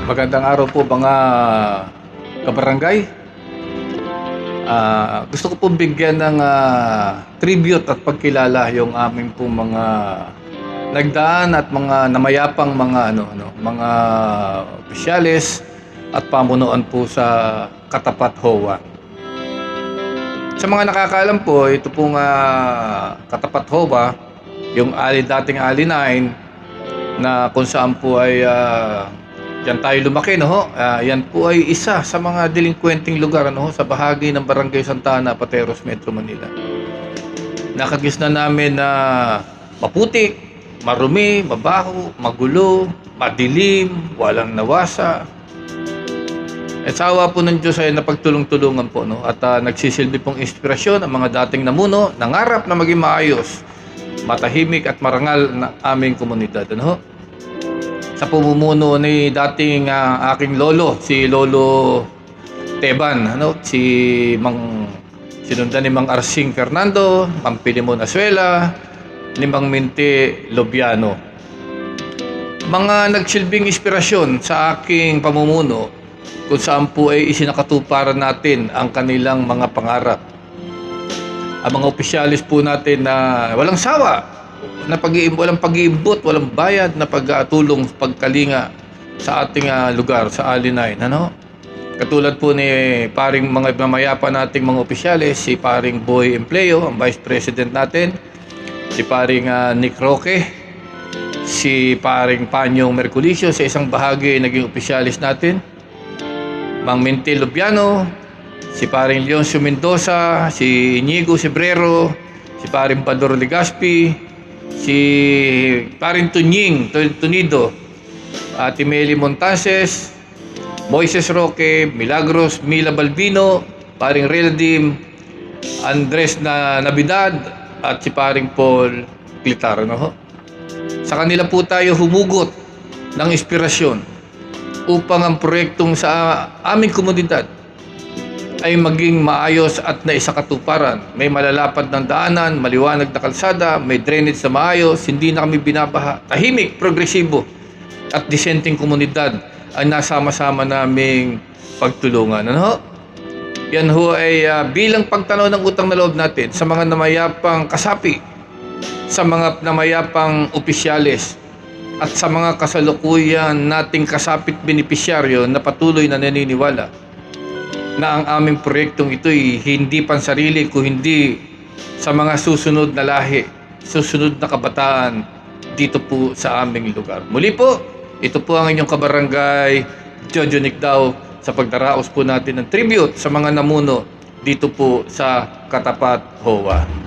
Magandang araw po mga kabarangay. Gusto ko pong bigyan ng tribute at pagkilala yung aming pong mga nagdaan at mga namayapang mga opisyalis at pamunuan po sa Katapat HOA. Sa mga nakakaalam po, ito pong Katapat HOA, yung dating Ali 9 na kung saan po ay yan tayo lumaki, no ho? Yan po ay isa sa mga delinkwenteng lugar, no ho? Sa bahagi ng Barangay Santa Ana, Pateros, Metro Manila. Nakagisnan namin na maputik, marumi, mabaho, magulo, madilim, walang nawasa. At sa awa po ng Diyos ay napagtulong-tulungan po, no? At nagsisilbi pong inspirasyon ang mga dating namuno, nangarap na maging maayos, matahimik at marangal na aming komunidad, ano ho? Sa pamumuno ni dating aking lolo, si Lolo Teban, sinundan ni Mang Arsing Fernando, Mang Pilimon Asuela, ni Mang Minty Lobiano. Mga nagsilbing inspirasyon sa aking pamumuno kung saan po ay isinakatuparan natin ang kanilang mga pangarap. Ang mga opisyalis po natin na walang sawa, walang pag-iimbot, walang bayad na pagtulong, pagkalinga sa ating lugar, sa Ali 9. Ano? Katulad po ni paring mga mamayapa nating mga opisyalis, si paring Boy Empleo, ang Vice President natin, si paring Nick Roque, si paring Panyong Merculicio, sa isang bahagi naging opisyalis natin, Mang Minty Lobiano, si paring Leoncio Mendoza, si Inigo Sebrero, si paring Pador Legaspi, si paring Tunido, Ate Meli Montases, Moises Roque, Milagros Mila Balbino, paring Reldim, Andres Nabidad, at si paring Paul Clitar, no? Sa kanila po tayo humugot ng inspirasyon upang ang proyektong sa aming komunidad ay maging maayos at naisakatuparan. May malalapad ng daanan, maliwanag na kalsada, may drainage na maayos, hindi na kami binabaha. Tahimik, progresibo at disenteng komunidad ang nasama-sama naming pagtulungan. Ano ho? Yan ho ay bilang pagtanaw ng utang na loob natin sa mga namayapang kasapi, sa mga namayapang opisyalis, at sa mga kasalukuyan nating kasapit benepisyaryo na patuloy na naniniwala na ang aming proyektong ito'y hindi pansarili kung hindi sa mga susunod na lahi, susunod na kabataan dito po sa aming lugar. Muli po, ito po ang inyong kabarangay, Jojo Nicdao, sa pagdaraos po natin ng tribute sa mga namuno dito po sa Katapat HOA.